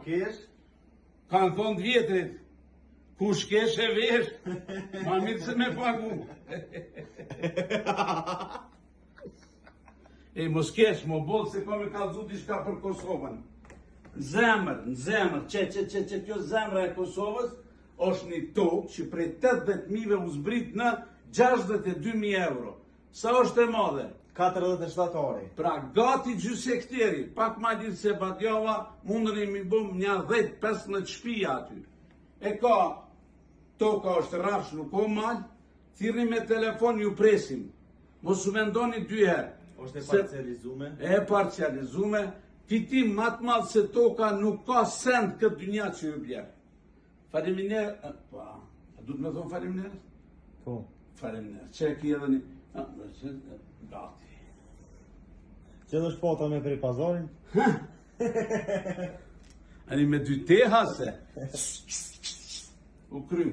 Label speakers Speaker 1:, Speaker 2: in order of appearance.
Speaker 1: kesh?
Speaker 2: Kanë thonë të vjetrit, kush kesh e vesh, ma mirë se me pagu. E mos kesh, mo bolë se ka me kalzu diçka për Kosovën. Në zemër, që kjo zemra e Kosovës është një tokë që prej 80.000 u zbrit në 62.000 euro. Sa është e madhe?
Speaker 1: 47 ori.
Speaker 2: Pra gati gjysë hekteri, pak ma ditë se Batjava mundën i mi bëm një 10-15 shtëpi aty. E ka, toka është rafsh, nuk o malë, thirni me telefon ju presim. Mos u vendoni 2 herë.
Speaker 1: Është e parcializume?
Speaker 2: E parcializume. Fitim matë malë se toka nuk ka send këtë dynja që ju bjerë. Fariminer, a du të me thonë fariminer?
Speaker 1: Po.
Speaker 2: Fariminer, që e ki edhe një, gati.
Speaker 1: Që dhe shpota me prej pazarin?
Speaker 2: Ani me 2 teha se. U kry.